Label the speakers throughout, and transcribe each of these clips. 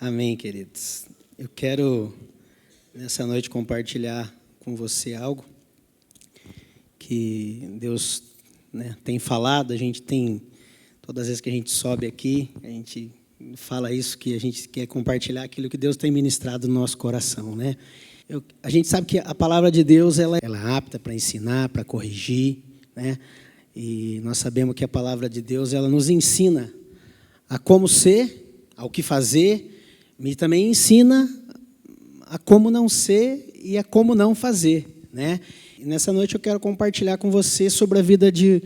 Speaker 1: Amém, queridos. Eu quero, nessa noite, compartilhar com você algo que Deus, tem falado. A gente tem, todas as vezes que a gente sobe aqui, a gente fala isso, que a gente quer compartilhar aquilo que Deus tem ministrado no nosso coração, né? A gente sabe que a palavra de Deus ela é apta para ensinar, para corrigir, né? E nós sabemos que a palavra de Deus ela nos ensina a como ser, ao que fazer, e também ensina a como não ser e a como não fazer, né? E nessa noite eu quero compartilhar com você sobre a vida de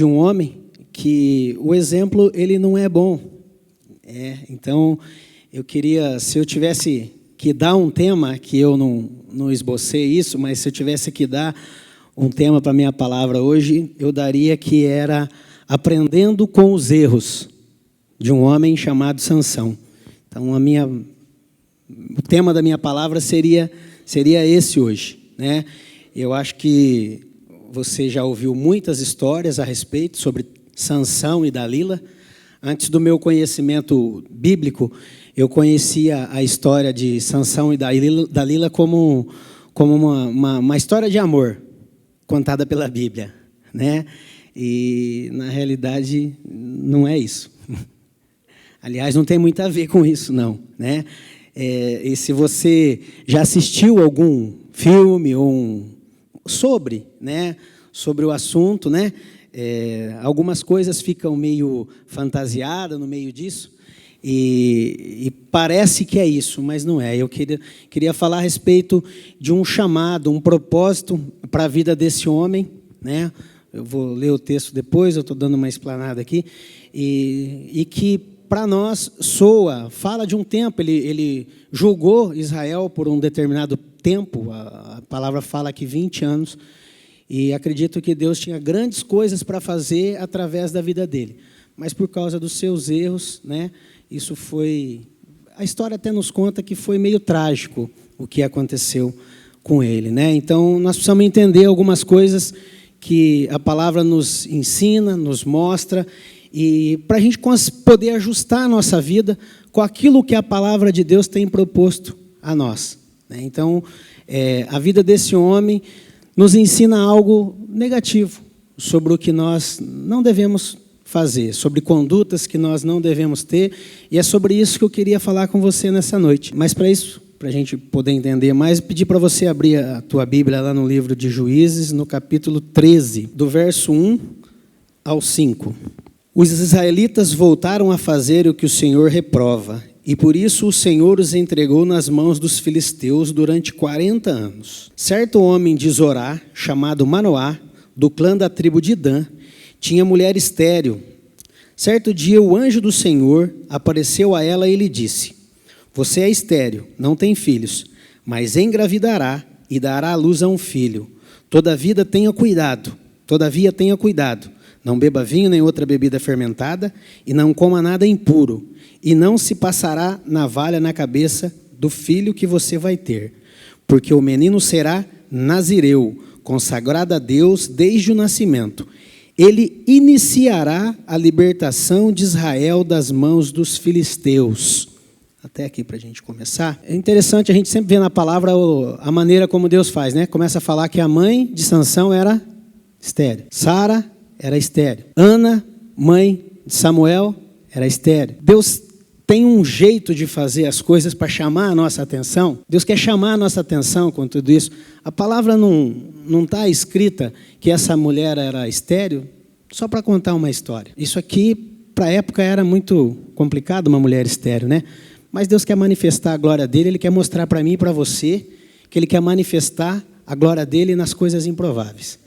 Speaker 1: um homem que o exemplo ele não é bom. Então eu queria, se eu tivesse que dar um tema, que eu não esbocei isso, mas se eu tivesse que dar um tema para a minha palavra hoje, eu daria que era aprendendo com os erros de um homem chamado Sansão. Então, o tema da minha palavra seria esse hoje, né? Eu acho que você já ouviu muitas histórias a respeito sobre Sansão e Dalila. Antes do meu conhecimento bíblico, eu conhecia a história de Sansão e Dalila como uma história de amor contada pela Bíblia, né? E, na realidade, não é isso. Aliás, não tem muito a ver com isso, não, né? E se você já assistiu algum filme ou sobre o assunto, né? Algumas coisas ficam meio fantasiadas no meio disso e parece que é isso, mas não é. Eu queria falar a respeito de um chamado, um propósito para a vida desse homem, né? Eu vou ler o texto depois, eu estou dando uma explanada aqui, e que para nós fala de um tempo, ele julgou Israel por um determinado tempo, a palavra fala que 20 anos, e acredito que Deus tinha grandes coisas para fazer através da vida dele. Mas por causa dos seus erros, né, isso foi... A história até nos conta que foi meio trágico o que aconteceu com ele, né? Então, nós precisamos entender algumas coisas que a palavra nos ensina, nos mostra, e para a gente poder ajustar a nossa vida com aquilo que a palavra de Deus tem proposto a nós, né? Então, a vida desse homem nos ensina algo negativo sobre o que nós não devemos fazer, sobre condutas que nós não devemos ter, e é sobre isso que eu queria falar com você nessa noite. Mas para isso, para a gente poder entender mais, pedir para você abrir a tua Bíblia lá no livro de Juízes, no capítulo 13, do verso 1 ao 5. Os israelitas voltaram a fazer o que o Senhor reprova, e por isso o Senhor os entregou nas mãos dos filisteus durante 40 anos. Certo homem de Zorá, chamado Manoá, do clã da tribo de Dan, tinha mulher estéril. Certo dia o anjo do Senhor apareceu a ela e lhe disse: você é estéril, não tem filhos, mas engravidará e dará à luz a um filho. Todavia tenha cuidado, não beba vinho nem outra bebida fermentada, e não coma nada impuro, e não se passará navalha na cabeça do filho que você vai ter, porque o menino será nazireu, consagrado a Deus desde o nascimento. Ele iniciará a libertação de Israel das mãos dos filisteus. Até aqui para a gente começar. É interessante, a gente sempre vê na palavra a maneira como Deus faz, né? Começa a falar que a mãe de Sansão era estéril. Sara era estéril. Ana, mãe de Samuel, era estéril. Deus tem um jeito de fazer as coisas para chamar a nossa atenção. Deus quer chamar a nossa atenção com tudo isso. A palavra não está escrita que essa mulher era estéril só para contar uma história. Isso aqui, para a época, era muito complicado, uma mulher estéril, né? Mas Deus quer manifestar a glória dele, Ele quer mostrar para mim e para você que Ele quer manifestar a glória dele nas coisas improváveis,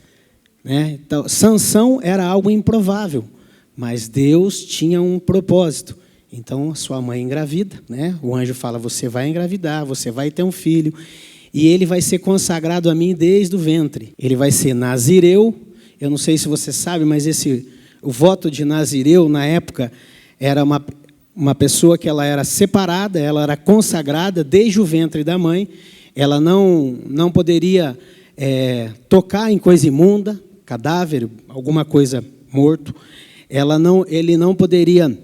Speaker 1: né? Então, Sansão era algo improvável, mas Deus tinha um propósito. Então, sua mãe engravida, né? O anjo fala, você vai engravidar, você vai ter um filho, e ele vai ser consagrado a mim desde o ventre. Ele vai ser nazireu. Eu não sei se você sabe, mas o voto de nazireu, na época, era uma pessoa que ela era separada, ela era consagrada desde o ventre da mãe, ela não poderia tocar em coisa imunda, cadáver, alguma coisa morto, ele não poderia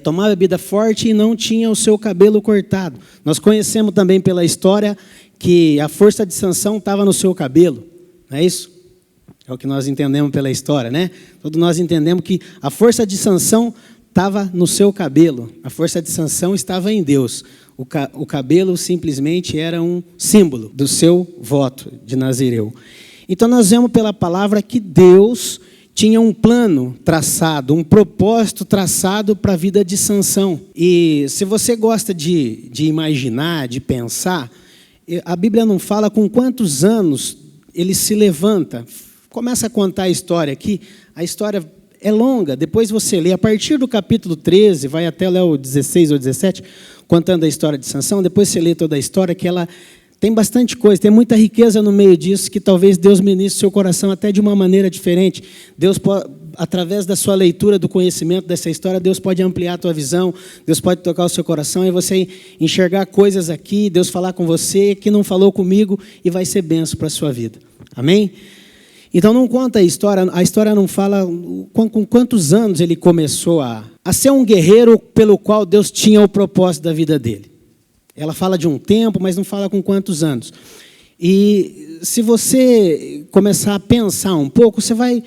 Speaker 1: tomava bebida forte e não tinha o seu cabelo cortado. Nós conhecemos também pela história que a força de Sansão estava no seu cabelo, não é isso? É o que nós entendemos pela história, né? Todos nós entendemos que a força de Sansão estava no seu cabelo, a força de Sansão estava em Deus. O cabelo simplesmente era um símbolo do seu voto de Nazireu. Então nós vemos pela palavra que Deus tinha um plano traçado, um propósito traçado para a vida de Sansão. E se você gosta de imaginar, de pensar, a Bíblia não fala com quantos anos ele se levanta. Começa a contar a história aqui, a história é longa, depois você lê, a partir do capítulo 13, vai até o 16 ou 17, contando a história de Sansão, depois você lê toda a história, que ela tem bastante coisa, tem muita riqueza no meio disso, que talvez Deus ministre o seu coração até de uma maneira diferente. Deus pode, através da sua leitura, do conhecimento dessa história, Deus pode ampliar a tua visão, Deus pode tocar o seu coração, e você enxergar coisas aqui, Deus falar com você, que não falou comigo, e vai ser bênção para a sua vida. Amém? Então não conta a história não fala com quantos anos ele começou a ser um guerreiro pelo qual Deus tinha o propósito da vida dele. Ela fala de um tempo, mas não fala com quantos anos. E se você começar a pensar um pouco, você vai,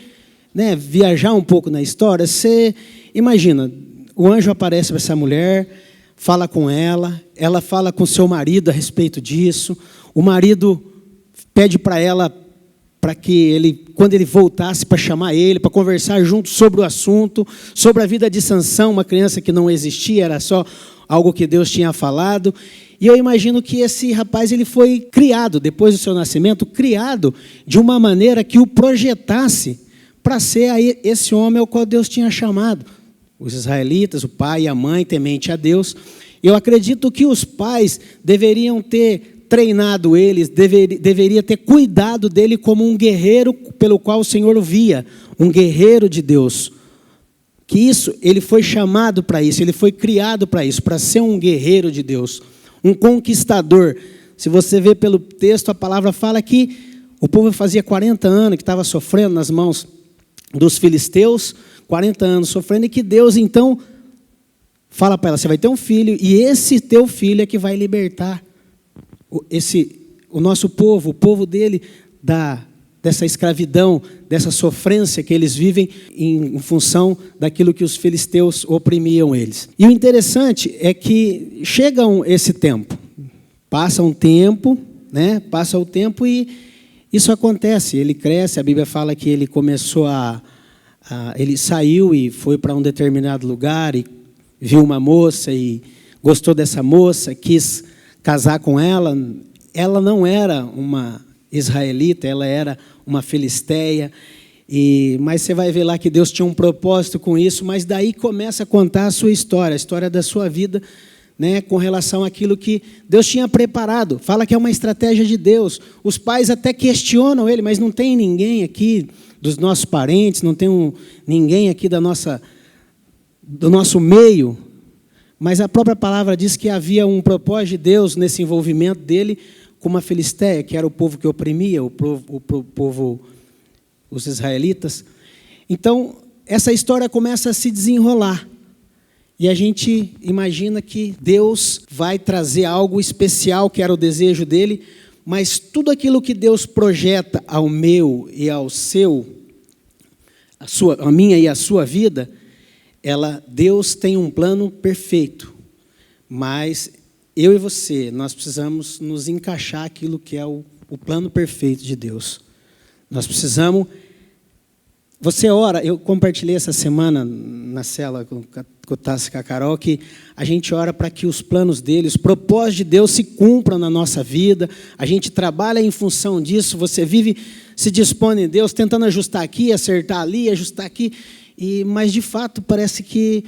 Speaker 1: viajar um pouco na história, você imagina, o anjo aparece para essa mulher, fala com ela fala com seu marido a respeito disso, o marido pede para ela, para que ele, quando ele voltasse, para chamar ele, para conversar junto sobre o assunto, sobre a vida de Sansão, uma criança que não existia, era só algo que Deus tinha falado. E eu imagino que esse rapaz ele foi criado, depois do seu nascimento, criado de uma maneira que o projetasse para ser aí esse homem ao qual Deus tinha chamado. Os israelitas, o pai e a mãe, temente a Deus. Eu acredito que os pais deveriam ter treinado eles, deveria ter cuidado dele como um guerreiro pelo qual o Senhor o via, um guerreiro de Deus. Que isso, ele foi chamado para isso, ele foi criado para isso, para ser um guerreiro de Deus, um conquistador. Se você vê pelo texto, a palavra fala que o povo fazia 40 anos que estava sofrendo nas mãos dos filisteus, 40 anos sofrendo, e que Deus então fala para ela, você vai ter um filho, e esse teu filho é que vai libertar o nosso povo, o povo dele, dessa escravidão, dessa sofrência que eles vivem em função daquilo que os filisteus oprimiam eles. E o interessante é que chega esse tempo, passa um tempo, passa o tempo e isso acontece, ele cresce, a Bíblia fala que ele começou ele saiu e foi para um determinado lugar e viu uma moça e gostou dessa moça, quis casar com ela. Ela não era uma israelita, ela era uma filisteia, mas você vai ver lá que Deus tinha um propósito com isso, mas daí começa a contar a sua história, a história da sua vida, com relação àquilo que Deus tinha preparado. Fala que é uma estratégia de Deus. Os pais até questionam ele, mas não tem ninguém aqui dos nossos parentes, não tem ninguém aqui do nosso meio. Mas a própria palavra diz que havia um propósito de Deus nesse envolvimento dele com uma filisteia, que era o povo que oprimia, o povo, os israelitas. Então, essa história começa a se desenrolar. E a gente imagina que Deus vai trazer algo especial, que era o desejo dele, mas tudo aquilo que Deus projeta ao meu e ao seu, a minha e a sua vida, Deus tem um plano perfeito, mas eu e você, nós precisamos nos encaixar aquilo que é o plano perfeito de Deus. Nós precisamos... Você ora, eu compartilhei essa semana na cela com o Tassi e com a Carol, que a gente ora para que os planos dele, os propósitos de Deus se cumpram na nossa vida, a gente trabalha em função disso, você vive, se dispõe em Deus, tentando ajustar aqui, acertar ali, ajustar aqui, mas de fato parece que,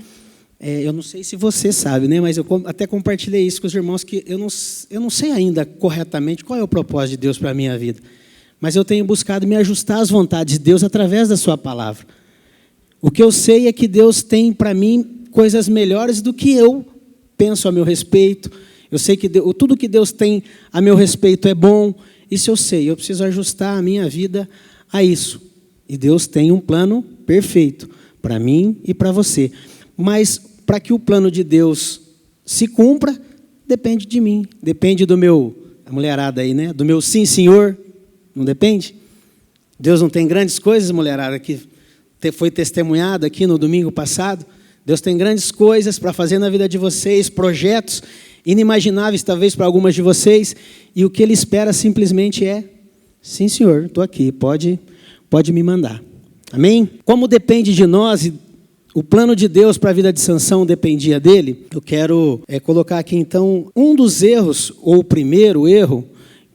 Speaker 1: eu não sei se você sabe, mas eu até compartilhei isso com os irmãos, que eu não sei ainda corretamente qual é o propósito de Deus para a minha vida. Mas eu tenho buscado me ajustar às vontades de Deus através da sua palavra. O que eu sei é que Deus tem para mim coisas melhores do que eu penso a meu respeito. Eu sei que tudo que Deus tem a meu respeito é bom. Isso eu sei, eu preciso ajustar a minha vida a isso. E Deus tem um plano perfeito para mim e para você. Mas para que o plano de Deus se cumpra, depende de mim, depende do meu, a mulherada aí, né? Do meu sim, senhor, não depende? Deus não tem grandes coisas, mulherada, que foi testemunhado aqui no domingo passado. Deus tem grandes coisas para fazer na vida de vocês, projetos inimagináveis talvez para algumas de vocês, e o que Ele espera simplesmente é, sim, senhor, estou aqui, pode me mandar. Amém? Como depende de nós, e o plano de Deus para a vida de Sansão dependia dele, eu quero colocar aqui então um dos erros, ou o primeiro erro,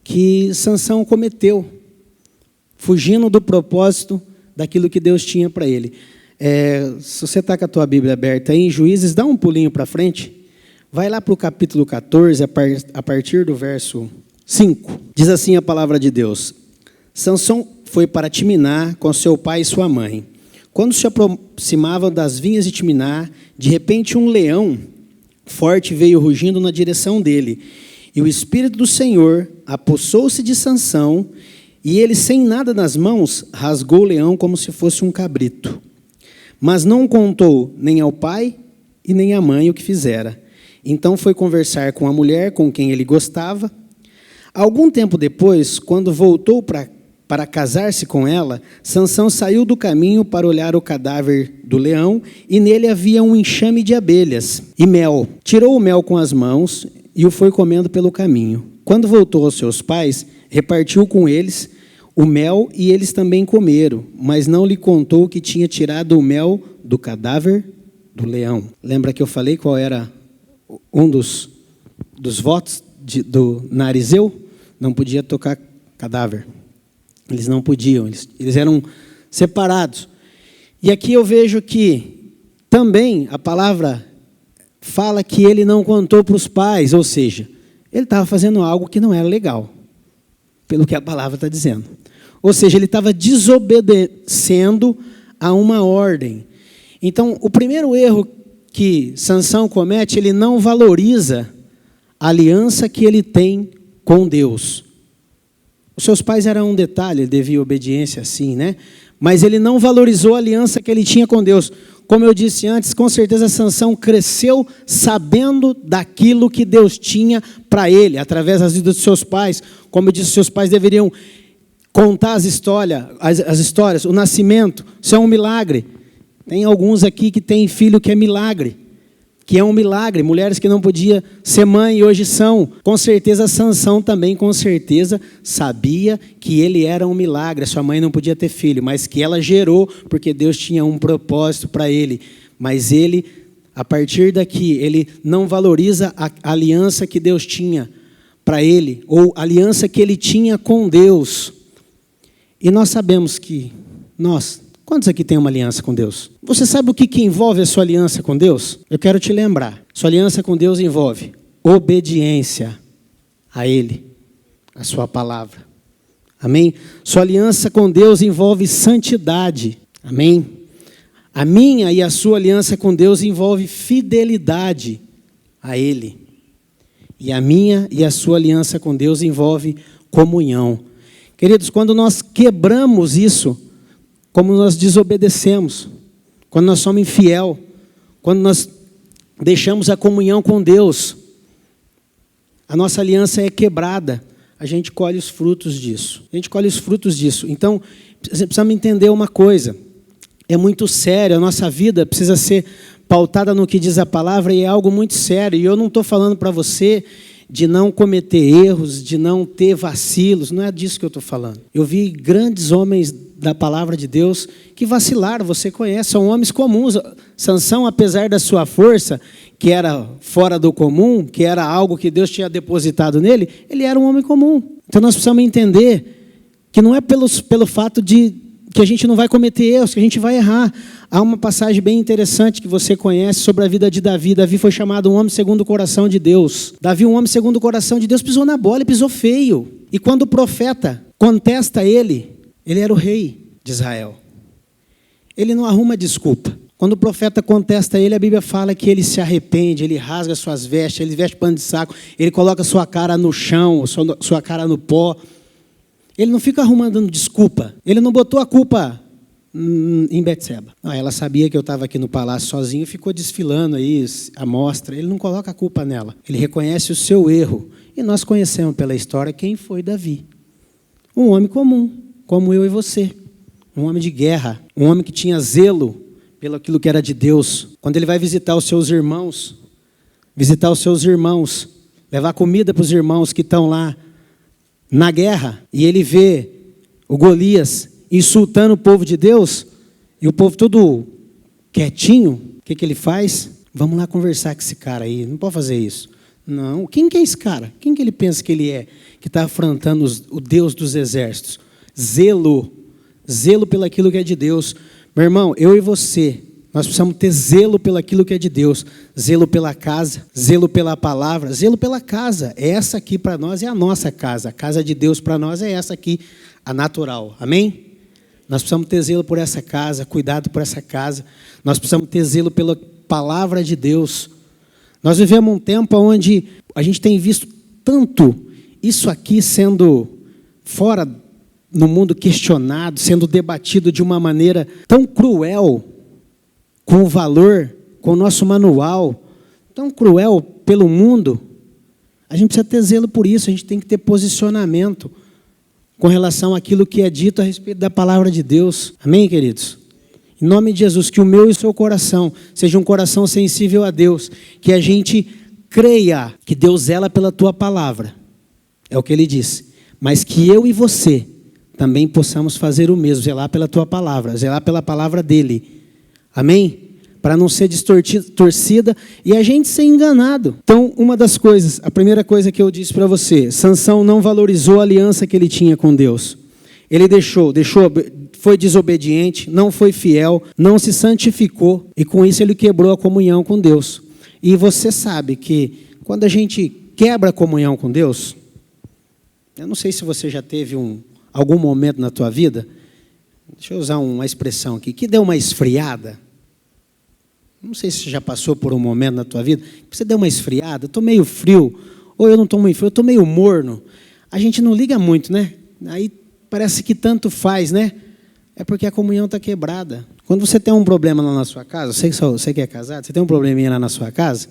Speaker 1: que Sansão cometeu, fugindo do propósito daquilo que Deus tinha para ele. Se você está com a tua Bíblia aberta aí, em Juízes, dá um pulinho para frente, vai lá para o capítulo 14, a partir do verso 5. Diz assim a palavra de Deus: Sansão foi para Timiná com seu pai e sua mãe. Quando se aproximavam das vinhas de Timiná, de repente um leão forte veio rugindo na direção dele. E o Espírito do Senhor apossou-se de Sansão, e ele, sem nada nas mãos, rasgou o leão como se fosse um cabrito. Mas não contou nem ao pai e nem à mãe o que fizera. Então foi conversar com a mulher com quem ele gostava. Algum tempo depois, quando voltou para casar-se com ela, Sansão saiu do caminho para olhar o cadáver do leão, e nele havia um enxame de abelhas e mel. Tirou o mel com as mãos e o foi comendo pelo caminho. Quando voltou aos seus pais, repartiu com eles o mel, e eles também comeram, mas não lhe contou que tinha tirado o mel do cadáver do leão. Lembra que eu falei qual era um dos votos do Narizeu? Não podia tocar cadáver. Eles não podiam, eles eram separados. E aqui eu vejo que também a palavra fala que ele não contou para os pais, ou seja, ele estava fazendo algo que não era legal, pelo que a palavra está dizendo. Ou seja, ele estava desobedecendo a uma ordem. Então, o primeiro erro que Sansão comete, ele não valoriza a aliança que ele tem com Deus. Os seus pais eram um detalhe, ele devia obediência sim, né? Mas ele não valorizou a aliança que ele tinha com Deus. Como eu disse antes, com certeza Sansão cresceu sabendo daquilo que Deus tinha para ele, através das vidas dos seus pais. Como eu disse, seus pais deveriam contar as histórias, o nascimento, isso é um milagre. Tem alguns aqui que têm filho que é milagre, que é um milagre, mulheres que não podiam ser mãe e hoje são. Com certeza Sansão também, com certeza, sabia que ele era um milagre, a sua mãe não podia ter filho, mas que ela gerou, porque Deus tinha um propósito para ele. Mas ele, a partir daqui, ele não valoriza a aliança que Deus tinha para ele, ou a aliança que ele tinha com Deus. E nós sabemos que quantos aqui tem uma aliança com Deus? Você sabe o que envolve a sua aliança com Deus? Eu quero te lembrar. Sua aliança com Deus envolve obediência a Ele, a sua palavra. Amém? Sua aliança com Deus envolve santidade. Amém? A minha e a sua aliança com Deus envolve fidelidade a Ele. E a minha e a sua aliança com Deus envolve comunhão. Queridos, quando nós quebramos isso, como nós desobedecemos, quando nós somos infiel, quando nós deixamos a comunhão com Deus, a nossa aliança é quebrada, a gente colhe os frutos disso. Então, precisamos entender uma coisa, é muito sério, a nossa vida precisa ser pautada no que diz a palavra, e é algo muito sério. E eu não estou falando para você de não cometer erros, de não ter vacilos, não é disso que eu estou falando. Eu vi grandes homens da palavra de Deus que vacilaram, você conhece, são homens comuns. Sansão, apesar da sua força, que era fora do comum, que era algo que Deus tinha depositado nele, ele era um homem comum. Então nós precisamos entender que não é pelo fato de que a gente não vai cometer erros, que a gente vai errar. Há uma passagem bem interessante que você conhece sobre a vida de Davi. Davi foi chamado um homem segundo o coração de Deus. Davi, um homem segundo o coração de Deus, pisou na bola e pisou feio. E quando o profeta contesta ele era o rei de Israel. Ele não arruma desculpa. Quando o profeta contesta ele, a Bíblia fala que ele se arrepende, ele rasga suas vestes, ele veste pano de saco, ele coloca sua cara no chão, sua cara no pó. Ele não fica arrumando desculpa. Ele não botou a culpa em Betseba. Ela sabia que eu estava aqui no palácio sozinho, ficou desfilando aí a mostra. Ele não coloca a culpa nela. Ele reconhece o seu erro. E nós conhecemos pela história quem foi Davi. Um homem comum, como eu e você. Um homem de guerra. Um homem que tinha zelo pelo aquilo que era de Deus. Quando ele vai visitar os seus irmãos, levar comida para os irmãos que estão lá na guerra, e ele vê o Golias insultando o povo de Deus, e o povo todo quietinho, o que ele faz? Vamos lá conversar com esse cara aí, não pode fazer isso. Não, quem que é esse cara? Quem que ele pensa que ele é, que está afrontando o Deus dos exércitos? Zelo pelaquilo que é de Deus. Meu irmão, eu e você, nós precisamos ter zelo pelaquilo que é de Deus, zelo pela casa, zelo pela palavra, zelo pela casa. Essa aqui para nós é a nossa casa. A casa de Deus para nós é essa aqui, a natural. Amém? Nós precisamos ter zelo por essa casa, cuidado por essa casa. Nós precisamos ter zelo pela palavra de Deus. Nós vivemos um tempo onde a gente tem visto tanto isso aqui sendo fora no mundo questionado, sendo debatido de uma maneira tão cruel, com o valor, com o nosso manual, tão cruel pelo mundo. A gente precisa ter zelo por isso, a gente tem que ter posicionamento com relação àquilo que é dito a respeito da palavra de Deus. Amém, queridos? Em nome de Jesus, que o meu e o seu coração seja um coração sensível a Deus, que a gente creia que Deus zela pela tua palavra, é o que ele disse, mas que eu e você também possamos fazer o mesmo, zelar pela tua palavra, zelar pela palavra dele. Amém? Para não ser distorcida e a gente ser enganado. Então, uma das coisas, a primeira coisa que eu disse para você, Sansão não valorizou a aliança que ele tinha com Deus. Ele foi desobediente, não foi fiel, não se santificou e com isso ele quebrou a comunhão com Deus. E você sabe que quando a gente quebra a comunhão com Deus, eu não sei se você já teve algum momento na tua vida, deixa eu usar uma expressão aqui, que deu uma esfriada. Não sei se você já passou por um momento na tua vida, que você deu uma esfriada, eu estou meio frio, ou eu não estou muito frio, eu estou meio morno. A gente não liga muito, né? Aí parece que tanto faz, né? É porque a comunhão está quebrada. Quando você tem um problema lá na sua casa, você que é casado, você tem um probleminha lá na sua casa,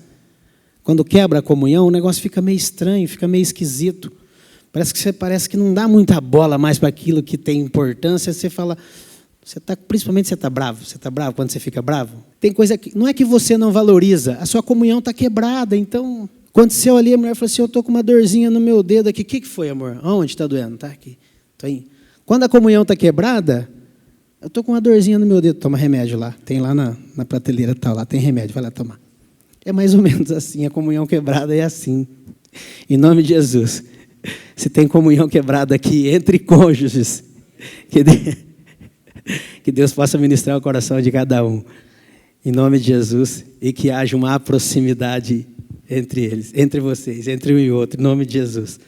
Speaker 1: quando quebra a comunhão, o negócio fica meio estranho, fica meio esquisito. Parece que não dá muita bola mais para aquilo que tem importância. Você fala, principalmente você está bravo. Você está bravo quando você fica bravo? Tem coisa que não é que você não valoriza, a sua comunhão está quebrada. Então, aconteceu ali, a mulher falou assim, eu estou com uma dorzinha no meu dedo aqui. O que foi, amor? Onde está doendo? Está aqui. Tô aí. Quando a comunhão está quebrada, eu estou com uma dorzinha no meu dedo. Toma remédio lá. Tem lá na prateleira, tá, lá tem remédio, vai lá tomar. É mais ou menos assim, a comunhão quebrada é assim. Em nome de Jesus. Se tem comunhão quebrada aqui entre cônjuges, que Deus possa ministrar o coração de cada um, em nome de Jesus, e que haja uma proximidade entre eles, entre vocês, entre um e outro, em nome de Jesus.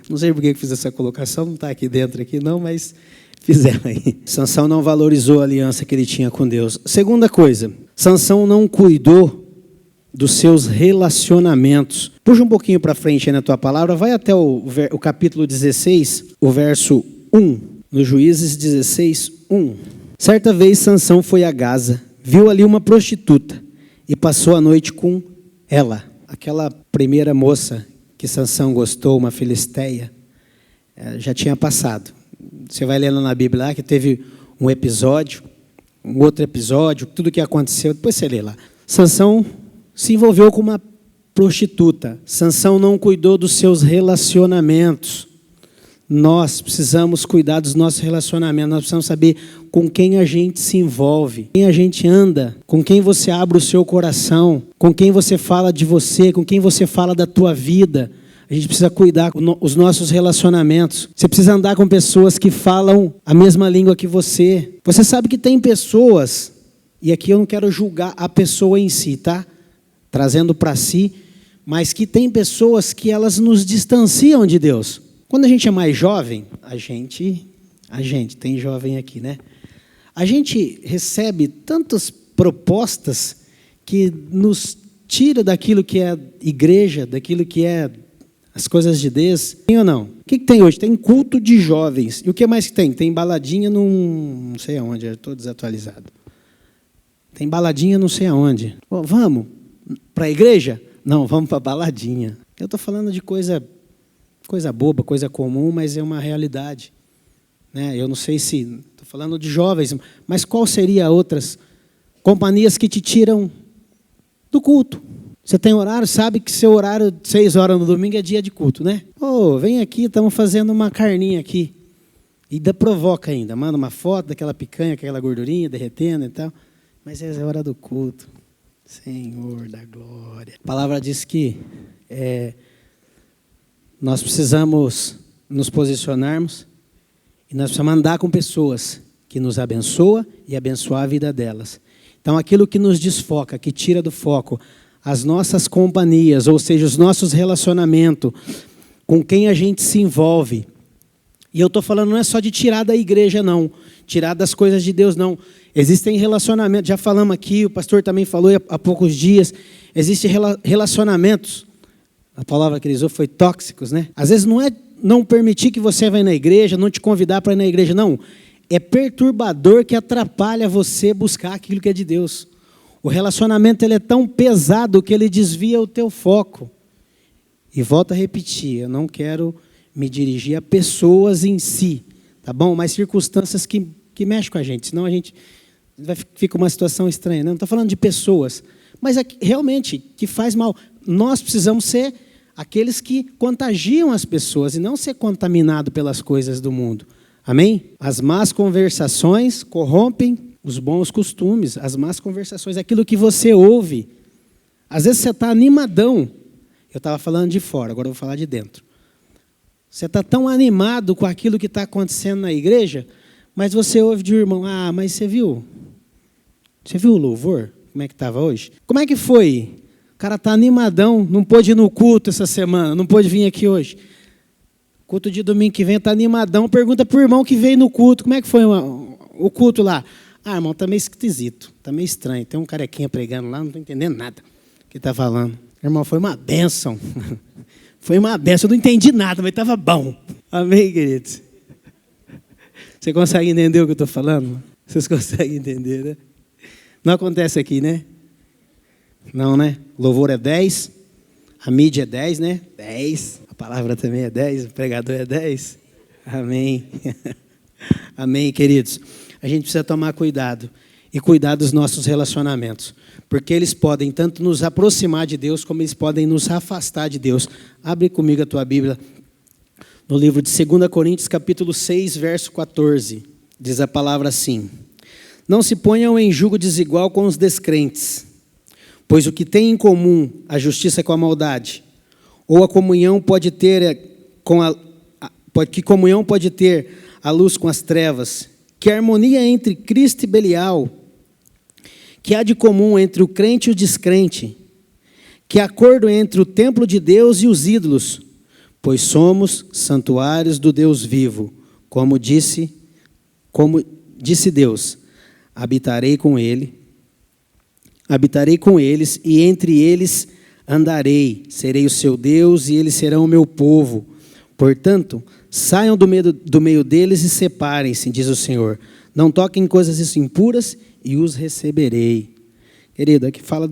Speaker 1: Não sei por que fiz essa colocação, não está aqui dentro aqui não, mas fizeram aí. Sansão não valorizou a aliança que ele tinha com Deus. Segunda coisa, Sansão não cuidou dos seus relacionamentos. Puxa um pouquinho para frente aí na tua palavra, vai até o capítulo 16, o verso 1, no Juízes 16, 1. Certa vez Sansão foi a Gaza, viu ali uma prostituta e passou a noite com ela. Aquela primeira moça que Sansão gostou, uma filisteia, já tinha passado. Você vai lendo na Bíblia lá que teve um episódio, um outro episódio, tudo o que aconteceu, depois você lê lá. Sansão se envolveu com uma prostituta. Sansão não cuidou dos seus relacionamentos. Nós precisamos cuidar dos nossos relacionamentos. Nós precisamos saber com quem a gente se envolve, quem a gente anda, com quem você abre o seu coração, com quem você fala de você, com quem você fala da tua vida. A gente precisa cuidar dos nossos relacionamentos. Você precisa andar com pessoas que falam a mesma língua que você. Você sabe que tem pessoas, e aqui eu não quero julgar a pessoa em si, tá? Trazendo para si, mas que tem pessoas que elas nos distanciam de Deus. Quando a gente é mais jovem, a gente tem jovem aqui, né? A gente recebe tantas propostas que nos tira daquilo que é igreja, daquilo que é as coisas de Deus. Tem ou não? O que tem hoje? Tem culto de jovens. E o que mais que tem? Tem baladinha não sei aonde, eu estou desatualizado. Tem baladinha não sei aonde. Oh, vamos para a igreja? Não, vamos para a baladinha. Eu estou falando de coisa boba, coisa comum, mas é uma realidade. Né? Eu não sei se... Estou falando de jovens, mas qual seria outras companhias que te tiram do culto? Você tem horário, sabe que seu horário, 6 horas no domingo, é dia de culto, né? Vem aqui, estamos fazendo uma carninha aqui. E ainda provoca ainda, manda uma foto daquela picanha, aquela gordurinha derretendo e tal. Mas é a hora do culto. Senhor da glória. A palavra diz que nós precisamos nos posicionarmos e nós precisamos andar com pessoas que nos abençoam e abençoar a vida delas. Então, aquilo que nos desfoca, que tira do foco as nossas companhias, ou seja, os nossos relacionamentos, com quem a gente se envolve. E eu estou falando não é só de tirar da igreja, não. Tirar das coisas de Deus, não. Existem relacionamentos, já falamos aqui, o pastor também falou há poucos dias, existem relacionamentos, a palavra que ele usou foi tóxicos, né? Às vezes não é não permitir que você vá na igreja, não te convidar para ir na igreja, não. É perturbador que atrapalha você buscar aquilo que é de Deus. O relacionamento ele é tão pesado que ele desvia o teu foco. E volto a repetir, eu não quero me dirigir a pessoas em si, tá bom? Mas circunstâncias que mexem com a gente, senão a gente fica uma situação estranha. Não estou falando de pessoas, mas realmente que faz mal. Nós precisamos ser aqueles que contagiam as pessoas e não ser contaminado pelas coisas do mundo. Amém? As más conversações corrompem os bons costumes, as más conversações, aquilo que você ouve. Às vezes você está animadão. Eu estava falando de fora, agora eu vou falar de dentro. Você está tão animado com aquilo que está acontecendo na igreja, mas você ouve de um irmão, mas você viu? Você viu o louvor? Como é que estava hoje? Como é que foi? O cara está animadão, não pôde ir no culto essa semana, não pôde vir aqui hoje. Culto de domingo que vem está animadão, pergunta para o irmão que veio no culto, como é que foi o culto lá? Irmão, está meio esquisito, está meio estranho. Tem um carequinha pregando lá, não estou entendendo nada que está falando. Irmão, foi uma bênção. Foi uma bênção, eu não entendi nada, mas estava bom. Amém, queridos? Você consegue entender o que eu estou falando? Vocês conseguem entender, né? Não acontece aqui, né? Não, né? O louvor é 10, a mídia é 10, né? 10, a palavra também é 10, o pregador é 10. Amém. Amém, queridos. A gente precisa tomar cuidado e cuidar dos nossos relacionamentos, porque eles podem tanto nos aproximar de Deus, como eles podem nos afastar de Deus. Abre comigo a tua Bíblia, no livro de 2 Coríntios, capítulo 6, verso 14. Diz a palavra assim: não se ponham em julgo desigual com os descrentes, pois o que tem em comum a justiça com a maldade, ou a comunhão pode ter que comunhão pode ter a luz com as trevas? Que harmonia entre Cristo e Belial? Que há de comum entre o crente e o descrente? Que acordo entre o templo de Deus e os ídolos? Pois somos santuários do Deus vivo. Como disse Deus, habitarei com eles, e entre eles andarei. Serei o seu Deus, e eles serão o meu povo. Portanto, saiam do meio deles e separem-se, diz o Senhor. Não toquem coisas impuras e os receberei. Querido, aqui fala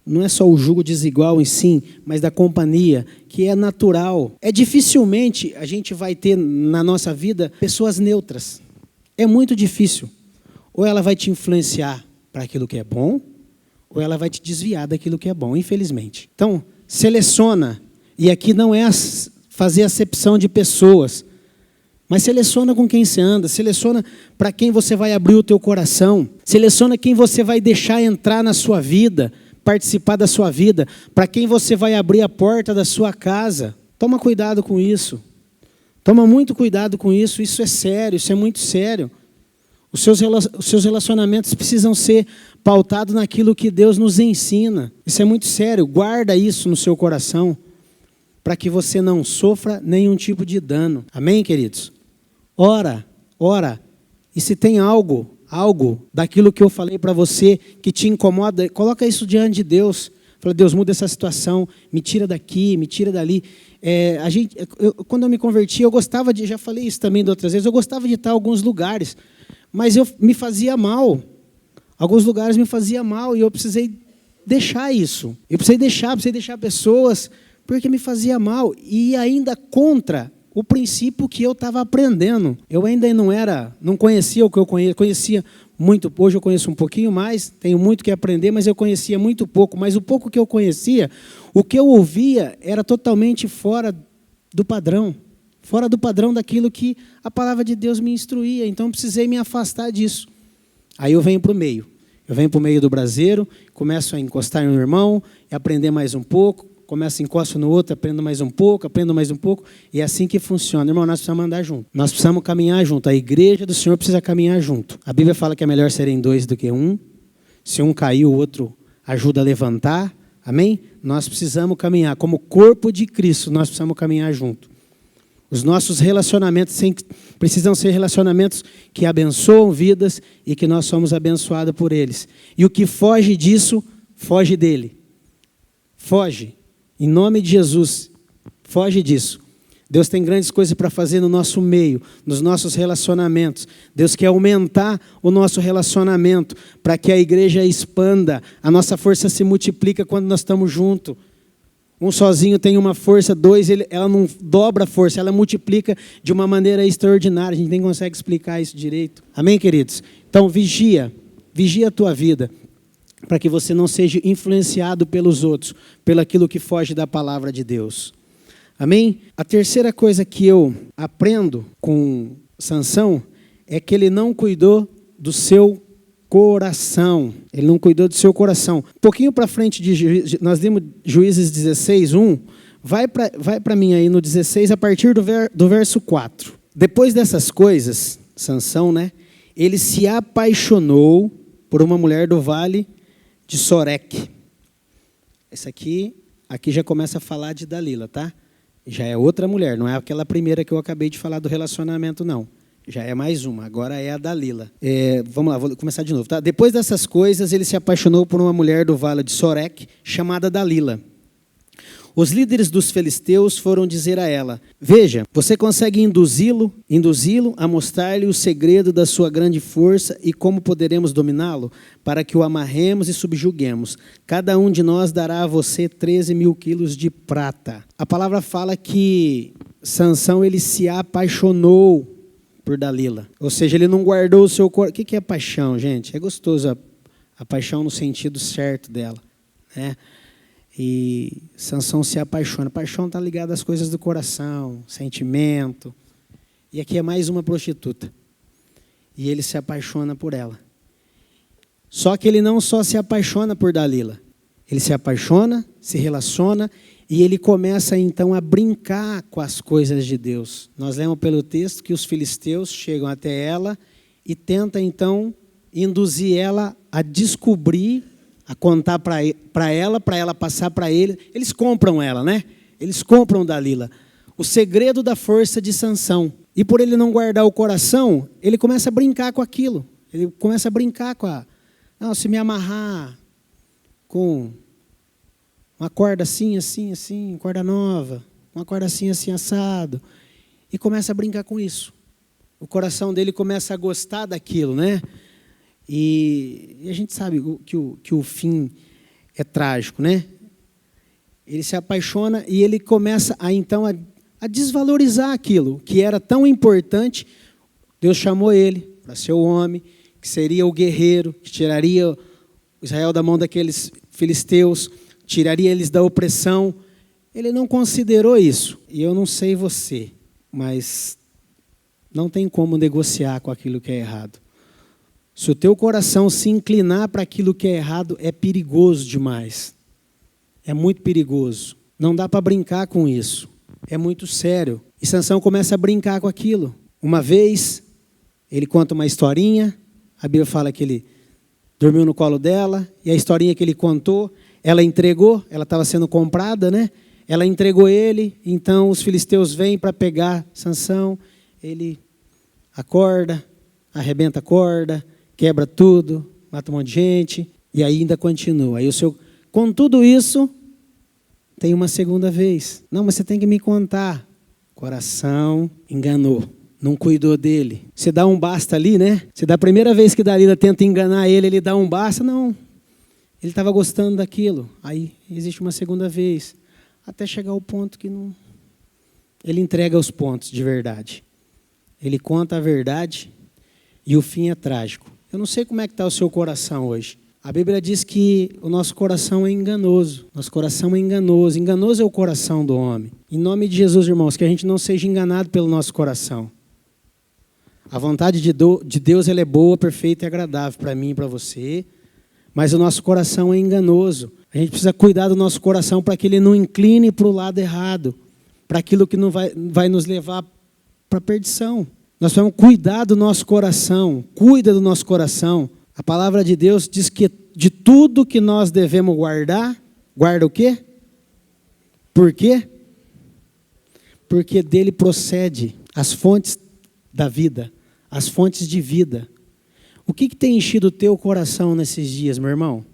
Speaker 1: não é só o jugo desigual em si, mas da companhia, que é natural. Dificilmente a gente vai ter na nossa vida pessoas neutras. É muito difícil. Ou ela vai te influenciar para aquilo que é bom, ou ela vai te desviar daquilo que é bom, infelizmente. Então, seleciona. E aqui não é fazer acepção de pessoas, mas seleciona com quem você anda, seleciona para quem você vai abrir o teu coração, seleciona quem você vai deixar entrar na sua vida, participar da sua vida, para quem você vai abrir a porta da sua casa. Toma cuidado com isso, toma muito cuidado com isso, isso é sério, isso é muito sério. Os seus relacionamentos precisam ser pautados naquilo que Deus nos ensina, isso é muito sério, guarda isso no seu coração, para que você não sofra nenhum tipo de dano. Amém, queridos? Ora. E se tem algo daquilo que eu falei para você que te incomoda, coloca isso diante de Deus. Fala, Deus, muda essa situação, me tira daqui, me tira dali. Quando eu me converti, eu gostava de, já falei isso também de outras vezes, eu gostava de estar em alguns lugares, mas eu me fazia mal. Alguns lugares me faziam mal e eu precisei deixar isso. Eu precisei deixar pessoas, porque me fazia mal. E ainda contra o princípio que eu estava aprendendo. Eu ainda não conhecia o que eu conhecia muito. Hoje eu conheço um pouquinho mais, tenho muito que aprender, mas eu conhecia muito pouco. Mas o pouco que eu conhecia, o que eu ouvia era totalmente fora do padrão daquilo que a palavra de Deus me instruía. Então eu precisei me afastar disso. Aí eu venho para o meio. Eu venho para o meio do braseiro, começo a encostar em um irmão e aprender mais um pouco. Começo, encosto no outro, aprendo mais um pouco, e é assim que funciona. Irmão, nós precisamos andar junto. Nós precisamos caminhar junto. A igreja do Senhor precisa caminhar junto. A Bíblia fala que é melhor serem dois do que um. Se um cair, o outro ajuda a levantar. Amém? Nós precisamos caminhar. Como corpo de Cristo, nós precisamos caminhar junto. Os nossos relacionamentos precisam ser relacionamentos que abençoam vidas e que nós somos abençoados por eles. E o que foge disso, foge dele. Foge. Em nome de Jesus, foge disso. Deus tem grandes coisas para fazer no nosso meio, nos nossos relacionamentos. Deus quer aumentar o nosso relacionamento para que a igreja expanda. A nossa força se multiplica quando nós estamos juntos. Um sozinho tem uma força, dois, ela não dobra a força, ela multiplica de uma maneira extraordinária. A gente nem consegue explicar isso direito. Amém, queridos? Então, vigia a tua vida, para que você não seja influenciado pelos outros, pelo aquilo que foge da palavra de Deus. Amém? A terceira coisa que eu aprendo com Sansão é que ele não cuidou do seu coração. Ele não cuidou do seu coração. Um pouquinho para frente, nós lemos Juízes 16, 1. Vai para mim aí no 16, a partir do verso 4. Depois dessas coisas, Sansão, né? Ele se apaixonou por uma mulher do vale de Soreque. Essa aqui já começa a falar de Dalila, tá? Já é outra mulher, não é aquela primeira que eu acabei de falar do relacionamento, não. Já é mais uma, agora é a Dalila. Vamos lá, vou começar de novo, tá? Depois dessas coisas, ele se apaixonou por uma mulher do vale de Soreque, chamada Dalila. Os líderes dos filisteus foram dizer a ela: veja, você consegue induzi-lo a mostrar-lhe o segredo da sua grande força e como poderemos dominá-lo, para que o amarremos e subjuguemos. Cada um de nós dará a você 13.000 quilos de prata. A palavra fala que Sansão, ele se apaixonou por Dalila. Ou seja, ele não guardou o seu coração. O que é paixão, gente? É gostoso a paixão no sentido certo dela, né? E Sansão se apaixona. A paixão está ligada às coisas do coração, sentimento. E aqui é mais uma prostituta. E ele se apaixona por ela. Só que ele não só se apaixona por Dalila. Ele se apaixona, se relaciona e ele começa então a brincar com as coisas de Deus. Nós lemos pelo texto que os filisteus chegam até ela e tentam então induzir ela a descobrir, a contar para ela passar para ele. Eles compram ela, né? Eles compram Dalila. O segredo da força de Sansão. E por ele não guardar o coração, ele começa a brincar com aquilo. Ele começa a brincar com não, se me amarrar com uma corda assim, corda nova, uma corda assim, assado. E começa a brincar com isso. O coração dele começa a gostar daquilo, né? E a gente sabe que o fim é trágico, né? Ele se apaixona e ele começa a desvalorizar aquilo que era tão importante. Deus chamou ele para ser o homem, que seria o guerreiro, que tiraria Israel da mão daqueles filisteus, tiraria eles da opressão. Ele não considerou isso. E eu não sei você, mas não tem como negociar com aquilo que é errado. Se o teu coração se inclinar para aquilo que é errado, é perigoso demais. É muito perigoso. Não dá para brincar com isso. É muito sério. E Sansão começa a brincar com aquilo. Uma vez, ele conta uma historinha. A Bíblia fala que ele dormiu no colo dela. E a historinha que ele contou, ela entregou. Ela estava sendo comprada, né? Ela entregou ele. Então, os filisteus vêm para pegar Sansão. Ele acorda, arrebenta a corda, quebra tudo, mata um monte de gente, e ainda continua. Aí o seu Com tudo isso, tem uma segunda vez. Não, mas você tem que me contar. Coração enganou, não cuidou dele. Você dá um basta ali, né? Você dá a primeira vez que Dalila tenta enganar ele, ele dá um basta. Não, ele estava gostando daquilo. Aí existe uma segunda vez. Até chegar ao ponto que não... Ele entrega os pontos de verdade. Ele conta a verdade e o fim é trágico. Eu não sei como é que está o seu coração hoje. A Bíblia diz que o nosso coração é enganoso. Nosso coração é enganoso. Enganoso é o coração do homem. Em nome de Jesus, irmãos, que a gente não seja enganado pelo nosso coração. A vontade de Deus ela é boa, perfeita e agradável para mim e para você. Mas o nosso coração é enganoso. A gente precisa cuidar do nosso coração para que ele não incline para o lado errado. Para aquilo que não vai nos levar para a perdição. Nós precisamos cuidar do nosso coração. Cuida do nosso coração. A palavra de Deus diz que de tudo que nós devemos guardar, guarda o quê? Por quê? Porque dele procede as fontes da vida, as fontes de vida. O que tem enchido o teu coração nesses dias, meu irmão?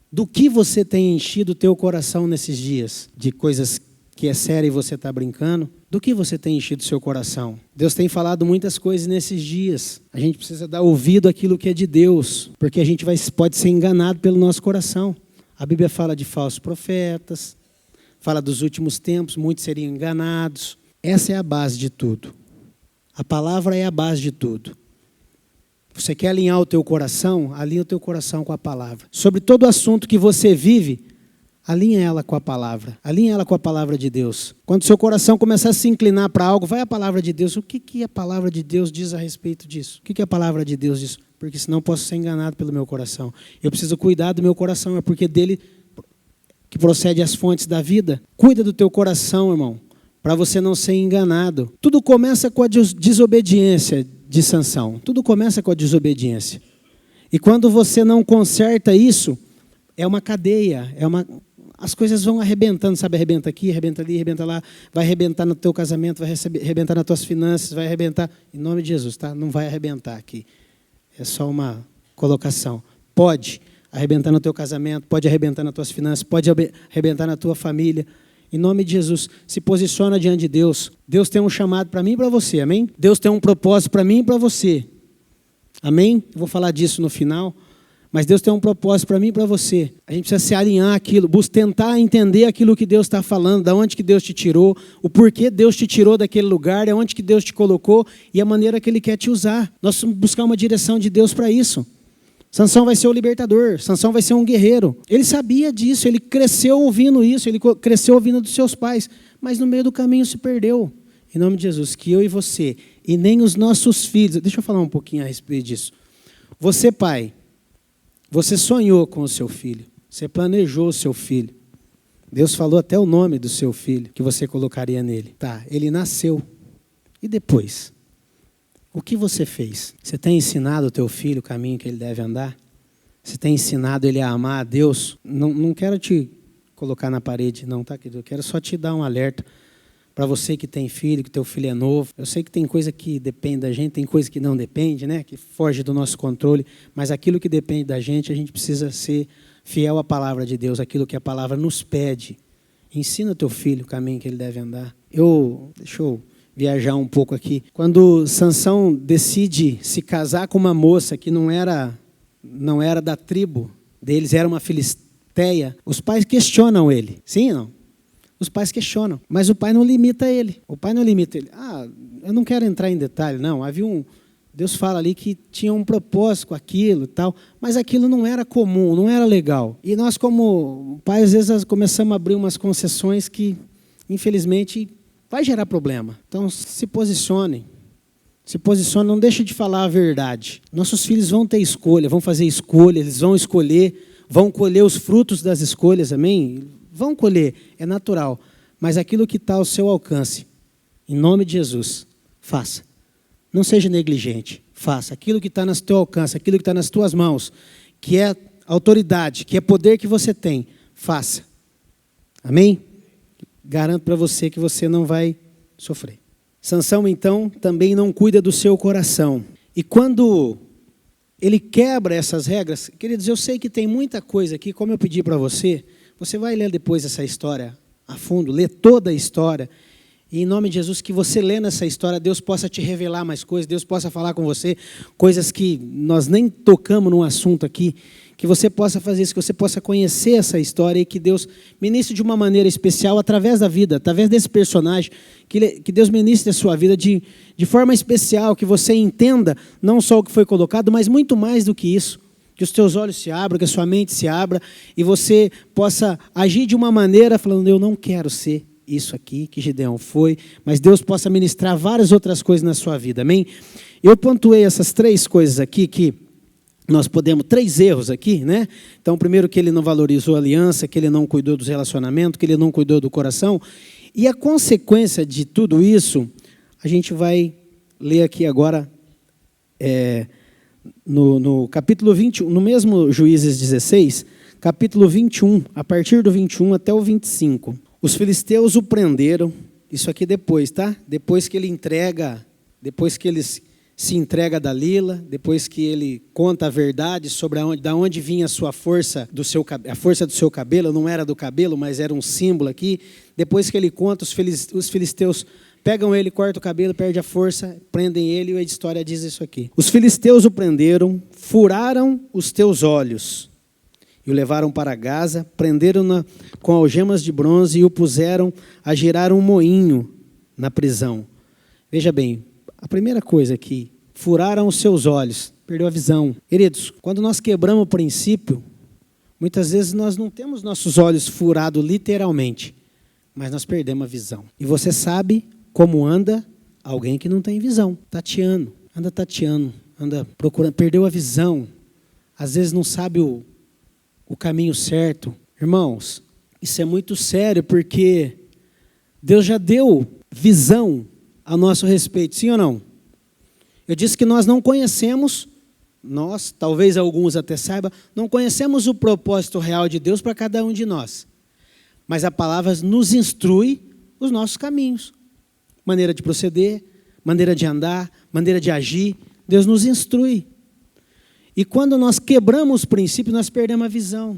Speaker 1: Do que você tem enchido o teu coração nesses dias? De coisas que é sério e você está brincando? Do que você tem enchido o seu coração? Deus tem falado muitas coisas nesses dias. A gente precisa dar ouvido àquilo que é de Deus, porque a gente pode ser enganado pelo nosso coração. A Bíblia fala de falsos profetas, fala dos últimos tempos, muitos seriam enganados. Essa é a base de tudo. A palavra é a base de tudo. Você quer alinhar o teu coração? Alinha o teu coração com a palavra. Sobre todo assunto que você vive, alinha ela com a palavra. Alinha ela com a palavra de Deus. Quando o seu coração começar a se inclinar para algo, vai a palavra de Deus. O que a palavra de Deus diz a respeito disso? O que a palavra de Deus diz? Porque senão eu posso ser enganado pelo meu coração. Eu preciso cuidar do meu coração, é porque dele que procede as fontes da vida. Cuida do teu coração, irmão, para você não ser enganado. Tudo começa com a desobediência de Sansão. Tudo começa com a desobediência. E quando você não conserta isso, é uma cadeia, as coisas vão arrebentando, sabe? Arrebenta aqui, arrebenta ali, arrebenta lá, vai arrebentar no teu casamento, vai arrebentar nas tuas finanças, vai arrebentar, em nome de Jesus, tá? Não vai arrebentar aqui. É só uma colocação. Pode arrebentar no teu casamento, pode arrebentar nas tuas finanças, pode arrebentar na tua família. Em nome de Jesus, se posiciona diante de Deus. Deus tem um chamado para mim e para você, amém? Deus tem um propósito para mim e para você, amém? Eu vou falar disso no final. Mas Deus tem um propósito para mim e para você. A gente precisa se alinhar àquilo, tentar entender aquilo que Deus está falando, de onde que Deus te tirou, o porquê Deus te tirou daquele lugar, de onde que Deus te colocou e a maneira que Ele quer te usar. Nós vamos buscar uma direção de Deus para isso. Sansão vai ser o libertador, Sansão vai ser um guerreiro. Ele sabia disso, ele cresceu ouvindo isso, ele cresceu ouvindo dos seus pais, mas no meio do caminho se perdeu. Em nome de Jesus, que eu e você, e nem os nossos filhos, deixa eu falar um pouquinho a respeito disso. Você, pai, você sonhou com o seu filho, você planejou o seu filho. Deus falou até o nome do seu filho, que você colocaria nele. Tá, ele nasceu. E depois? O que você fez? Você tem ensinado o teu filho o caminho que ele deve andar? Você tem ensinado ele a amar a Deus? Não quero te colocar na parede, não, tá, querido? Eu quero só te dar um alerta. Para você que tem filho, que teu filho é novo. Eu sei que tem coisa que depende da gente, tem coisa que não depende, né? Que foge do nosso controle. Mas aquilo que depende da gente, a gente precisa ser fiel à palavra de Deus, aquilo que a palavra nos pede. Ensina o teu filho o caminho que ele deve andar. Deixa eu viajar um pouco aqui. Quando Sansão decide se casar com uma moça que não era da tribo deles, era uma filisteia, os pais questionam ele. Sim ou não? Os pais questionam, mas o pai não limita ele. O pai não limita ele. Eu não quero entrar em detalhe, não. Deus fala ali que tinha um propósito com aquilo e tal, mas aquilo não era comum, não era legal. E nós, como pais, às vezes começamos a abrir umas concessões que, infelizmente, vai gerar problema. Então, se posicionem. Se posicione, não deixe de falar a verdade. Nossos filhos vão ter escolha, vão fazer escolha, eles vão escolher, vão colher os frutos das escolhas, amém? Vão colher, é natural. Mas aquilo que está ao seu alcance, em nome de Jesus, faça. Não seja negligente, faça. Aquilo que está no teu alcance, aquilo que está nas tuas mãos, que é autoridade, que é poder que você tem, faça. Amém? Garanto para você que você não vai sofrer. Sansão, então, também não cuida do seu coração. E quando ele quebra essas regras. Queridos, eu sei que tem muita coisa aqui, como eu pedi para você, você vai ler depois essa história a fundo, ler toda a história, e em nome de Jesus, que você lendo essa história, Deus possa te revelar mais coisas, Deus possa falar com você, coisas que nós nem tocamos no assunto aqui, que você possa fazer isso, que você possa conhecer essa história e que Deus ministre de uma maneira especial através da vida, através desse personagem, que Deus ministre a sua vida de forma especial, que você entenda não só o que foi colocado, mas muito mais do que isso, que os teus olhos se abram, que a sua mente se abra e você possa agir de uma maneira falando, eu não quero ser isso aqui que Gideão foi, mas Deus possa ministrar várias outras coisas na sua vida, amém? Eu pontuei essas 3 coisas aqui que nós podemos, 3 erros aqui, né? Então, primeiro que ele não valorizou a aliança, que ele não cuidou dos relacionamentos, que ele não cuidou do coração. E a consequência de tudo isso, a gente vai ler aqui agora, no capítulo 21, no mesmo Juízes 16, capítulo 21, a partir do 21 até o 25. Os filisteus o prenderam, isso aqui depois, tá? Depois que ele se entrega a Dalila, depois que ele conta a verdade sobre da onde vinha a sua força, a força do seu cabelo, não era do cabelo, mas era um símbolo aqui. Depois que ele conta, os filisteus pegam ele, cortam o cabelo, perde a força, prendem ele, e a história diz isso aqui. Os filisteus o prenderam, furaram os teus olhos, e o levaram para Gaza, prenderam-no com algemas de bronze e o puseram a girar um moinho na prisão. Veja bem, a primeira coisa aqui, furaram os seus olhos, perdeu a visão. Queridos, quando nós quebramos o princípio, muitas vezes nós não temos nossos olhos furados literalmente, mas nós perdemos a visão. E você sabe como anda alguém que não tem visão, tateando, anda procurando, perdeu a visão, às vezes não sabe o caminho certo. Irmãos, isso é muito sério, porque Deus já deu visão a nosso respeito, sim ou não? Eu disse que nós não conhecemos, talvez alguns até saibam, não conhecemos o propósito real de Deus para cada um de nós. Mas a palavra nos instrui os nossos caminhos. Maneira de proceder, maneira de andar, maneira de agir. Deus nos instrui. E quando nós quebramos os princípios, nós perdemos a visão.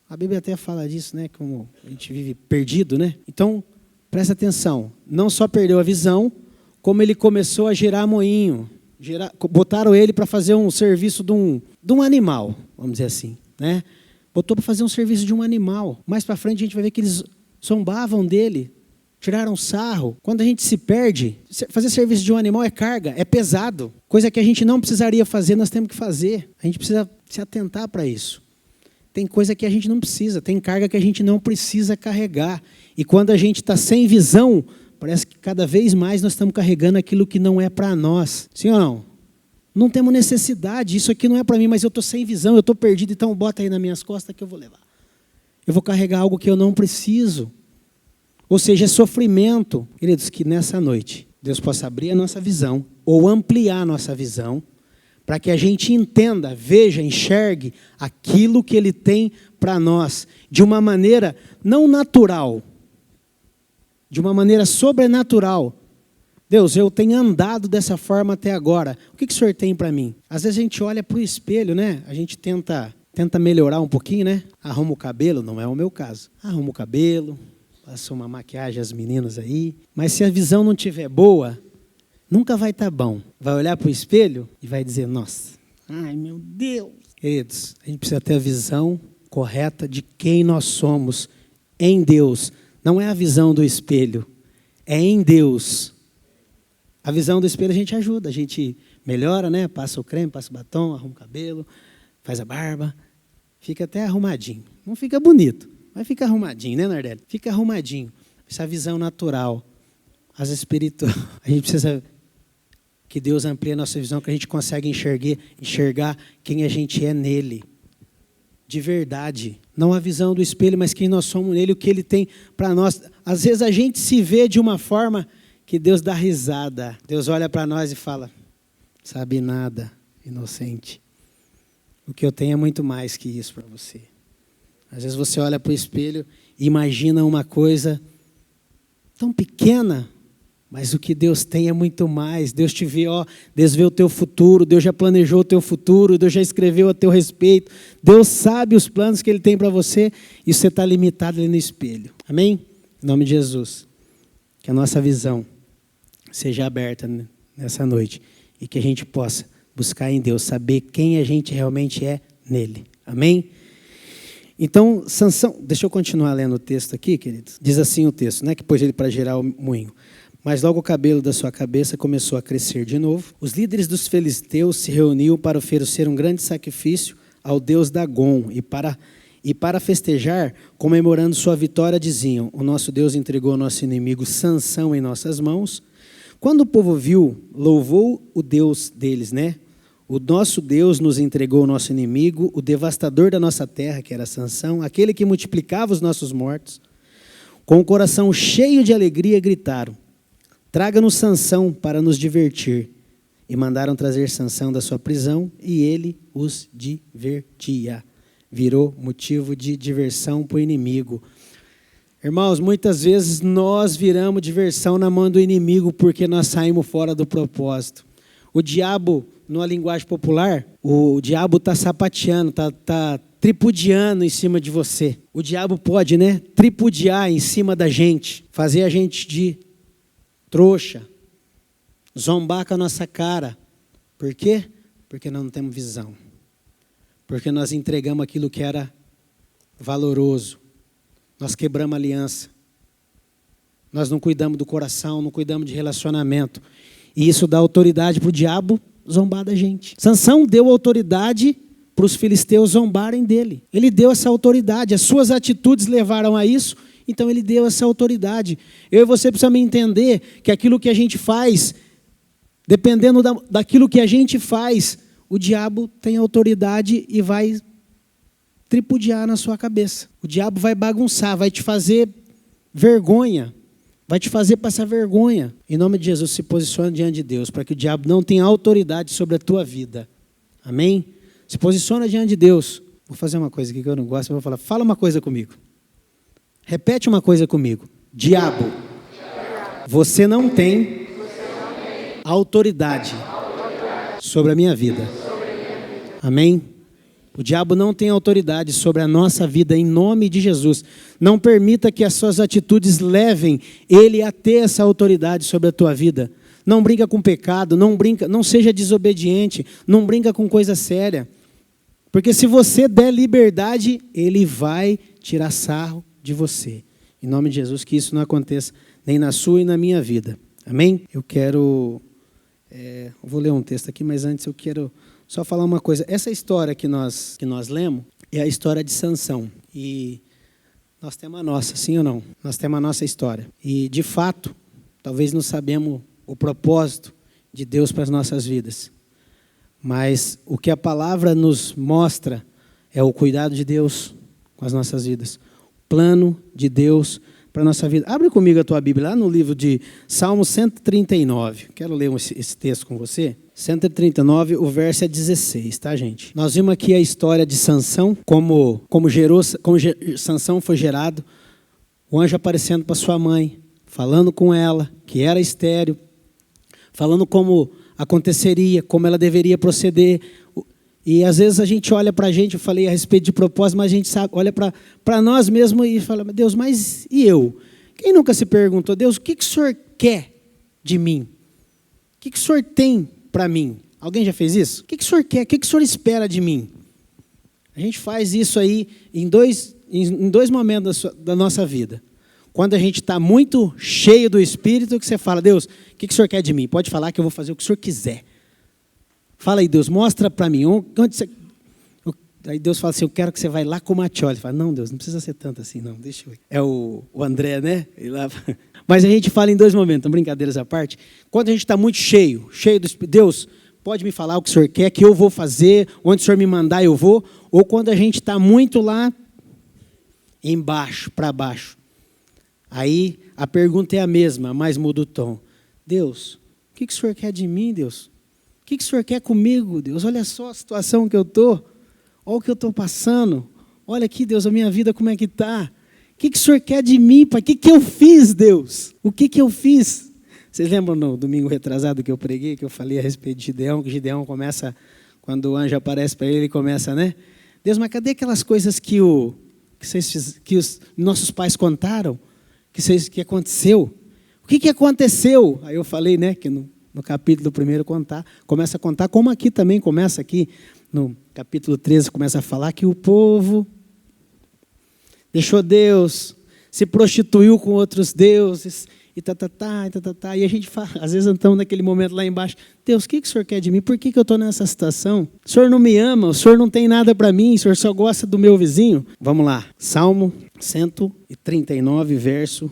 Speaker 1: A Bíblia até fala disso, né? Como a gente vive perdido, né? Então, presta atenção. Não só perdeu a visão, como ele começou a girar moinho. Botaram ele para fazer um serviço de um animal, vamos dizer assim, né? Botou para fazer um serviço de um animal. Mais para frente a gente vai ver que eles zombavam dele, tiraram sarro. Quando a gente se perde, fazer serviço de um animal é carga, é pesado. Coisa que a gente não precisaria fazer, nós temos que fazer. A gente precisa se atentar para isso. Tem coisa que a gente não precisa, tem carga que a gente não precisa carregar. E quando a gente está sem visão, parece que cada vez mais nós estamos carregando aquilo que não é para nós. Sim ou não? Não temos necessidade, isso aqui não é para mim, mas eu estou sem visão, eu estou perdido, então bota aí nas minhas costas que eu vou levar. Eu vou carregar algo que eu não preciso. Ou seja, é sofrimento. Queridos, que nessa noite Deus possa abrir a nossa visão ou ampliar a nossa visão para que a gente entenda, veja, enxergue aquilo que Ele tem para nós de uma maneira não natural, de uma maneira sobrenatural. Deus, eu tenho andado dessa forma até agora. O que o Senhor tem para mim? Às vezes a gente olha para o espelho, né? A gente tenta melhorar um pouquinho, né? Arruma o cabelo, não é o meu caso. Arruma o cabelo, passa uma maquiagem às meninas aí. Mas se a visão não estiver boa, nunca vai estar bom. Vai olhar para o espelho e vai dizer, nossa, ai meu Deus. Queridos, a gente precisa ter a visão correta de quem nós somos em Deus. Não é a visão do espelho, é em Deus. A visão do espelho a gente ajuda, a gente melhora, né? Passa o creme, passa o batom, arruma o cabelo, faz a barba, fica até arrumadinho. Não fica bonito, mas fica arrumadinho, né, Nardelli? Fica arrumadinho. Essa visão natural, as espirituais. A gente precisa que Deus amplie a nossa visão, que a gente consiga enxergar quem a gente é nele. De verdade. Não a visão do espelho, mas quem nós somos nele, o que ele tem para nós. Às vezes a gente se vê de uma forma que Deus dá risada. Deus olha para nós e fala, sabe nada, inocente. O que eu tenho é muito mais que isso para você. Às vezes você olha para o espelho e imagina uma coisa tão pequena, Mas o que Deus tem é muito mais. Deus te vê, Deus vê o teu futuro, Deus já planejou o teu futuro, Deus já escreveu a teu respeito. Deus sabe os planos que Ele tem para você e você está limitado ali no espelho. Amém? Em nome de Jesus. Que a nossa visão seja aberta nessa noite e que a gente possa buscar em Deus, saber quem a gente realmente é nele. Amém? Então, Sansão, deixa eu continuar lendo o texto aqui, queridos. Diz assim o texto, né? Que pôs ele para gerar o moinho. Mas logo o cabelo da sua cabeça começou a crescer de novo. Os líderes dos filisteus se reuniam para oferecer um grande sacrifício ao deus Dagom e para festejar, comemorando sua vitória, diziam: o nosso Deus entregou o nosso inimigo Sansão em nossas mãos. Quando o povo viu, louvou o Deus deles, né? O nosso Deus nos entregou o nosso inimigo, o devastador da nossa terra, que era Sansão, aquele que multiplicava os nossos mortos. Com o coração cheio de alegria, gritaram: traga-nos Sansão para nos divertir. E mandaram trazer Sansão da sua prisão, e ele os divertia. Virou motivo de diversão para o inimigo. Irmãos, muitas vezes nós viramos diversão na mão do inimigo porque nós saímos fora do propósito. O diabo, numa linguagem popular, o diabo está sapateando, está tripudiando em cima de você. O diabo pode, né, tripudiar em cima da gente, fazer a gente de trouxa, zombar com a nossa cara. Por quê? Porque nós não temos visão. Porque nós entregamos aquilo que era valoroso. Nós quebramos a aliança. Nós não cuidamos do coração, não cuidamos de relacionamento. E isso dá autoridade para o diabo zombar da gente. Sansão deu autoridade para os filisteus zombarem dele. Ele deu essa autoridade. As suas atitudes levaram a isso, então ele deu essa autoridade. Eu e você precisamos entender que aquilo que a gente faz, dependendo daquilo que a gente faz, o diabo tem autoridade e vai tripudiar na sua cabeça. O diabo vai bagunçar, vai te fazer vergonha, vai te fazer passar vergonha. Em nome de Jesus, se posiciona diante de Deus, para que o diabo não tenha autoridade sobre a tua vida. Amém? Se posiciona diante de Deus. Vou fazer uma coisa aqui que eu não gosto, eu vou falar, fala uma coisa comigo. Repete uma coisa comigo. Diabo, você não tem autoridade sobre a minha vida. Amém? O diabo não tem autoridade sobre a nossa vida, em nome de Jesus. Não permita que as suas atitudes levem ele a ter essa autoridade sobre a tua vida. Não brinca com pecado, não seja desobediente, não brinca com coisa séria. Porque se você der liberdade, ele vai tirar sarro de você. Em nome de Jesus, que isso não aconteça nem na sua e na minha vida. Amém? Eu vou ler um texto aqui, mas antes eu quero só falar uma coisa. Essa história que nós lemos é a história de Sansão. E nós temos a nossa, sim ou não? Nós temos a nossa história. E, de fato, talvez não sabemos o propósito de Deus para as nossas vidas. Mas o que a palavra nos mostra é o cuidado de Deus com as nossas vidas. O plano de Deus para a nossa vida. Abre comigo a tua Bíblia, lá no livro de Salmo 139. Quero ler esse texto com você. 139, o verso é 16, tá, gente? Nós vimos aqui a história de Sansão, como Sansão foi gerado, o anjo aparecendo para sua mãe, falando com ela, que era estéril, falando como aconteceria, como ela deveria proceder. E às vezes a gente olha para a gente, eu falei a respeito de propósito, mas a gente olha para nós mesmos e fala: Deus, mas e eu? Quem nunca se perguntou: Deus, o que o Senhor quer de mim? O que o Senhor tem para mim? Alguém já fez isso? O que o Senhor quer? O que o Senhor espera de mim? A gente faz isso aí em dois momentos da nossa vida. Quando a gente está muito cheio do Espírito, que você fala: Deus, o que o Senhor quer de mim? Pode falar que eu vou fazer o que o Senhor quiser. Fala aí, Deus, mostra para mim. Onde você... Aí Deus fala assim: eu quero que você vá lá com o Matioli. Fala: não, Deus, não precisa ser tanto assim, não. Deixa eu... É o André, né? Mas a gente fala em dois momentos, brincadeiras à parte. Quando a gente está muito cheio do Espírito, Deus, pode me falar o que o Senhor quer, que eu vou fazer, onde o Senhor me mandar eu vou. Ou quando a gente está muito lá embaixo, para baixo. Aí a pergunta é a mesma, mas muda o tom. Deus, o que o Senhor quer de mim, Deus? O que o Senhor quer comigo, Deus? Olha só a situação que eu estou. Olha o que eu estou passando. Olha aqui, Deus, a minha vida como é que está. O que o Senhor quer de mim, Pai? O que eu fiz, Deus? O que eu fiz? Vocês lembram no domingo retrasado que eu preguei, que eu falei a respeito de Gideão, que Gideão começa, quando o anjo aparece para ele, ele começa, né? Deus, mas cadê aquelas coisas que os nossos pais contaram? Que aconteceu? O que aconteceu? Aí eu falei, né, que no capítulo 1 começa a contar, como aqui também começa aqui, no capítulo 13, começa a falar que o povo deixou Deus, se prostituiu com outros deuses, e E a gente fala, às vezes estamos naquele momento lá embaixo, Deus, o que o Senhor quer de mim? Por que eu estou nessa situação? O Senhor não me ama, o Senhor não tem nada para mim, o Senhor só gosta do meu vizinho. Vamos lá, Salmo 139, verso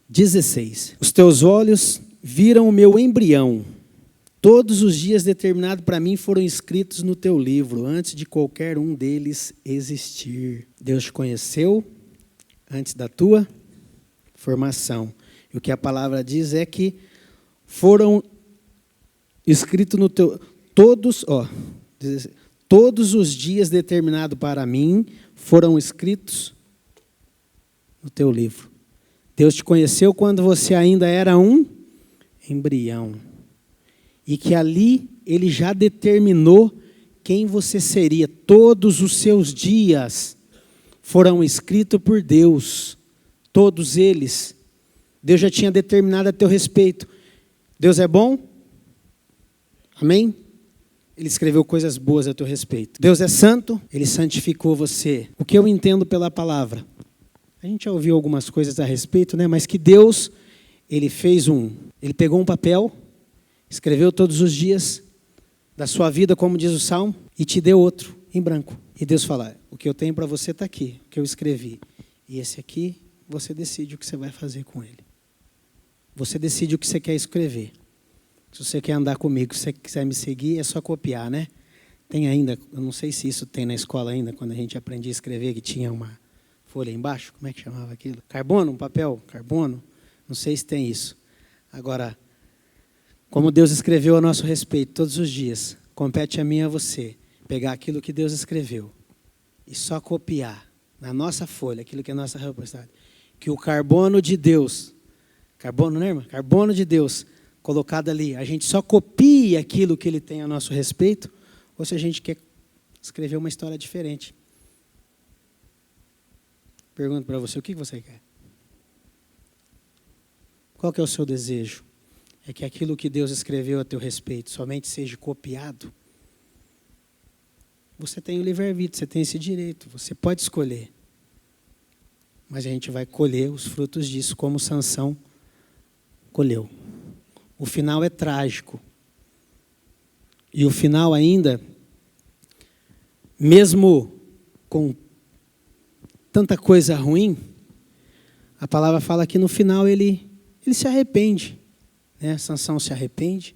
Speaker 1: 16. Os teus olhos viram o meu embrião. Todos os dias determinados para mim foram escritos no teu livro, antes de qualquer um deles existir. Deus te conheceu antes da tua formação. E o que a palavra diz é que foram escritos no teu... Todos os dias determinados para mim foram escritos no teu livro. Deus te conheceu quando você ainda era um embrião. E que ali Ele já determinou quem você seria. Todos os seus dias foram escritos por Deus. Todos eles. Deus já tinha determinado a teu respeito. Deus é bom? Amém? Ele escreveu coisas boas a teu respeito. Deus é santo? Ele santificou você. O que eu entendo pela palavra? A gente já ouviu algumas coisas a respeito, né? Mas que Deus, Ele pegou um papel, escreveu todos os dias da sua vida, como diz o Salmo, e te deu outro, em branco. E Deus fala, o que eu tenho para você está aqui, o que eu escrevi. E esse aqui, você decide o que você vai fazer com ele. Você decide o que você quer escrever. Se você quer andar comigo, se você quiser me seguir, é só copiar, né? Tem ainda, eu não sei se isso tem na escola ainda, quando a gente aprendia a escrever, que tinha uma folha embaixo, como é que chamava aquilo? Carbono, um papel, carbono, não sei se tem isso. Agora, como Deus escreveu a nosso respeito todos os dias, compete a mim e a você pegar aquilo que Deus escreveu e só copiar na nossa folha, aquilo que é nossa responsabilidade, que o carbono de Deus, carbono, né, irmã? Carbono de Deus, colocado ali, a gente só copia aquilo que Ele tem a nosso respeito, ou se a gente quer escrever uma história diferente. Pergunto para você, o que você quer? Qual que é o seu desejo? É que aquilo que Deus escreveu a teu respeito somente seja copiado? Você tem o livre-arbítrio, você tem esse direito, você pode escolher. Mas a gente vai colher os frutos disso, como Sansão colheu. O final é trágico. E o final ainda, mesmo com tanta coisa ruim, a palavra fala que no final ele se arrepende. Né? Sansão se arrepende.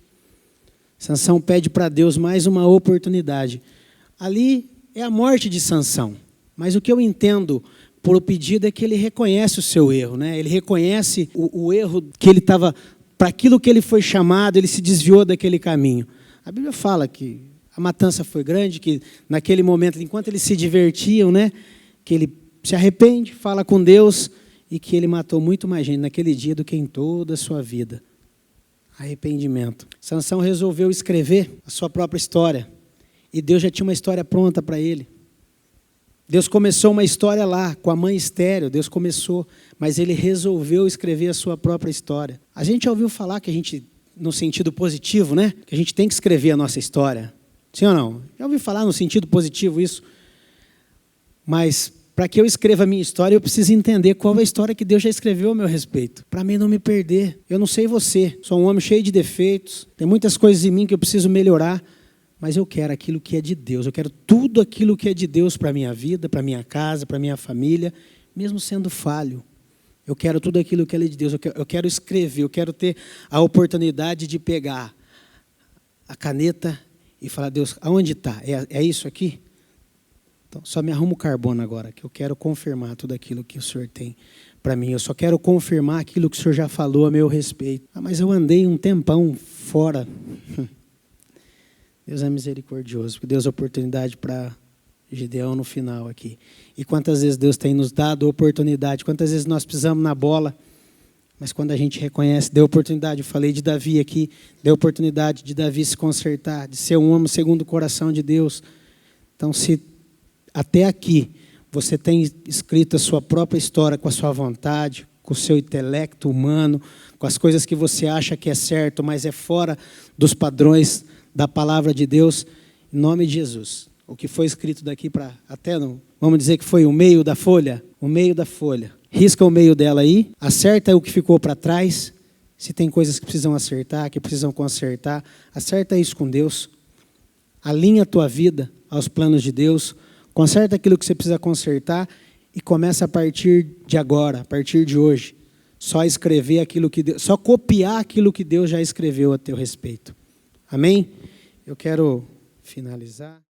Speaker 1: Sansão pede para Deus mais uma oportunidade. Ali é a morte de Sansão. Mas o que eu entendo por o pedido é que ele reconhece o seu erro. Né? Ele reconhece o erro que ele estava... Para aquilo que ele foi chamado, ele se desviou daquele caminho. A Bíblia fala que a matança foi grande, que naquele momento, enquanto eles se divertiam, né, que ele se arrepende, fala com Deus e que ele matou muito mais gente naquele dia do que em toda a sua vida. Arrependimento. Sansão resolveu escrever a sua própria história. E Deus já tinha uma história pronta para ele. Deus começou uma história lá, com a mãe estéril, Deus começou, mas ele resolveu escrever a sua própria história. A gente já ouviu falar que a gente, no sentido positivo, né? Que a gente tem que escrever a nossa história. Sim ou não? Já ouvi falar no sentido positivo isso. Mas para que eu escreva a minha história, eu preciso entender qual é a história que Deus já escreveu a meu respeito. Para mim não me perder. Eu não sei você, sou um homem cheio de defeitos, tem muitas coisas em mim que eu preciso melhorar. Mas eu quero aquilo que é de Deus. Eu quero tudo aquilo que é de Deus para a minha vida, para a minha casa, para a minha família, mesmo sendo falho. Eu quero tudo aquilo que é de Deus. Eu quero escrever, eu quero ter a oportunidade de pegar a caneta e falar, Deus, aonde está? É isso aqui? Então, só me arruma o carbono agora, que eu quero confirmar tudo aquilo que o Senhor tem para mim. Eu só quero confirmar aquilo que o Senhor já falou a meu respeito. Ah, mas eu andei um tempão fora. Deus é misericordioso, porque Deus dá oportunidade para Gideão no final aqui. E quantas vezes Deus tem nos dado oportunidade, quantas vezes nós pisamos na bola Mas quando a gente reconhece, deu oportunidade, eu falei de Davi aqui, deu oportunidade de Davi se consertar, de ser um homem segundo o coração de Deus. Então, se até aqui você tem escrito a sua própria história com a sua vontade, com o seu intelecto humano, com as coisas que você acha que é certo, mas é fora dos padrões da palavra de Deus, em nome de Jesus. O que foi escrito daqui para até, não, vamos dizer que foi o meio da folha, risca o meio dela aí, acerta o que ficou para trás, se tem coisas que precisam acertar, que precisam consertar, acerta isso com Deus, alinha a tua vida aos planos de Deus, conserta aquilo que você precisa consertar e começa a partir de agora, a partir de hoje, só escrever aquilo que Deus, só copiar aquilo que Deus já escreveu a teu respeito. Amém? Eu quero finalizar.